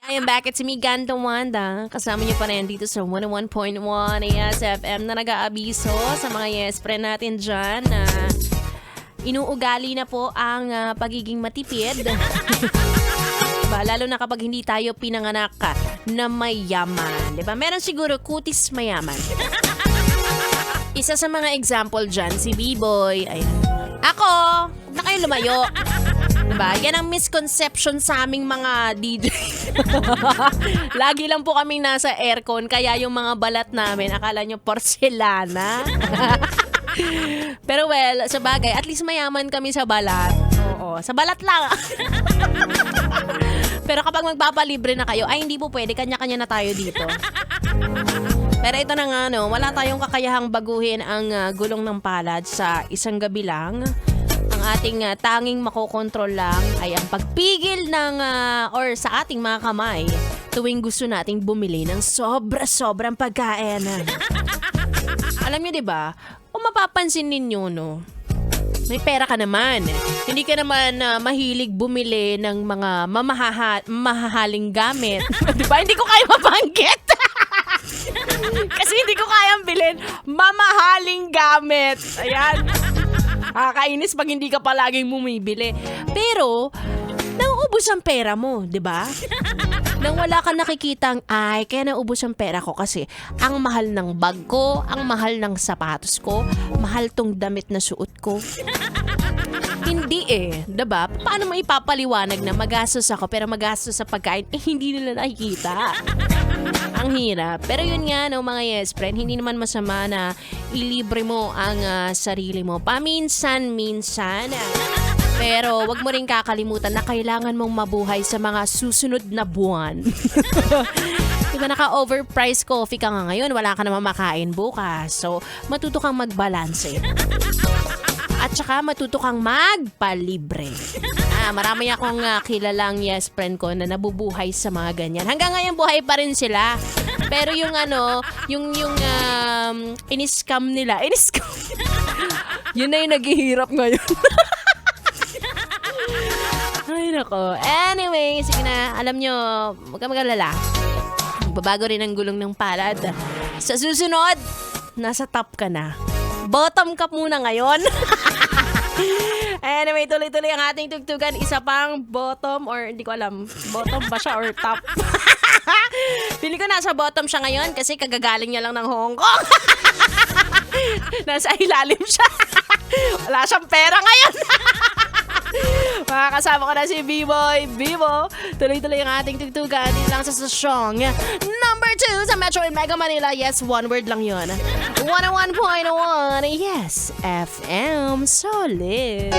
I am back at si Miganda Wanda. Kasama niyo pa rin dito sa 101.1 ASFM na nag-aabiso sa mga yes friend natin dyan na inuugali na po ang pagiging matipid. Lalo na kapag hindi tayo pinanganak na mayaman. Diba? Meron siguro kutis mayaman. Isa sa mga example dyan, si B-Boy. Ayan. Ako, huwag na kayo lumayo. Diba? Yan ang misconception sa aming mga DJ. Lagi lang po kaming nasa aircon, kaya yung mga balat namin, akala nyo porcelana. Pero well, sa bagay, at least mayaman kami sa balat. Oo, sa balat lang. Pero kapag magpapalibre na kayo, ay hindi po pwede, kanya-kanya na tayo dito. Pero ito na nga, no, wala tayong kakayahang baguhin ang gulong ng palad sa isang gabi lang. Ang ating tanging makokontrol lang ay ang pagpigil ng or sa ating mga kamay tuwing gusto nating bumili ng sobra-sobrang pagkain. Alam niyo 'di ba? Kung mapapansin ninyo, no, may pera ka naman. Hindi ka naman mahilig bumili ng mga mahahaling gamit. 'Di ba? Hindi ko kaya mabanggit. Kasi hindi ko kayang bilhin mamahaling gamit. Ayan. Nakakainis pag hindi ka palaging bumibili. Pero, nauubos ang pera mo, di ba? Nang wala ka nakikitang, ay, kaya naubos ang pera ko kasi ang mahal ng bag ko, ang mahal ng sapatos ko, mahal tong damit na suot ko. Hindi diba? Paano mo ipapaliwanag na magastos ako pero magastos sa pagkain, hindi nila nakikita. Ang hirap. Pero yun nga, no, mga yes friend, hindi naman masama na ilibre mo ang sarili mo. Paminsan-minsan. Pero wag mo rin kakalimutan na kailangan mong mabuhay sa mga susunod na buwan. Diba naka-overpriced coffee ka nga ngayon, wala ka naman makain bukas. So, matuto kang magbalanse. At saka matuto kang magpalibre. Marami akong kilalang yes friend ko na nabubuhay sa mga ganyan. Hanggang ngayon buhay pa rin sila. Pero yung in-scam nila. Yun na yung naghihirap ngayon. Ay nako. Anyway, sige na. Alam nyo, huwag ka mag-alala. Babago rin ang gulong ng palad. Sa susunod, nasa top ka na. Bottom ka muna ngayon. Anyway, tuloy-tuloy ang ating tugtugan. Isa pang bottom or hindi ko alam, bottom ba siya or top? Pili ko nasa bottom siya ngayon kasi kagagaling niya lang ng Hong Kong. Nasa ilalim siya. Wala siyang pera ngayon. Makakasama ko na si B-Boy. Bibo, tuloy-tuloy ang ating tugtugan. Dito lang sa song number 2 sa Metro and Mega Manila. Yes, one word lang yun. 101.1 Yes FM Solid.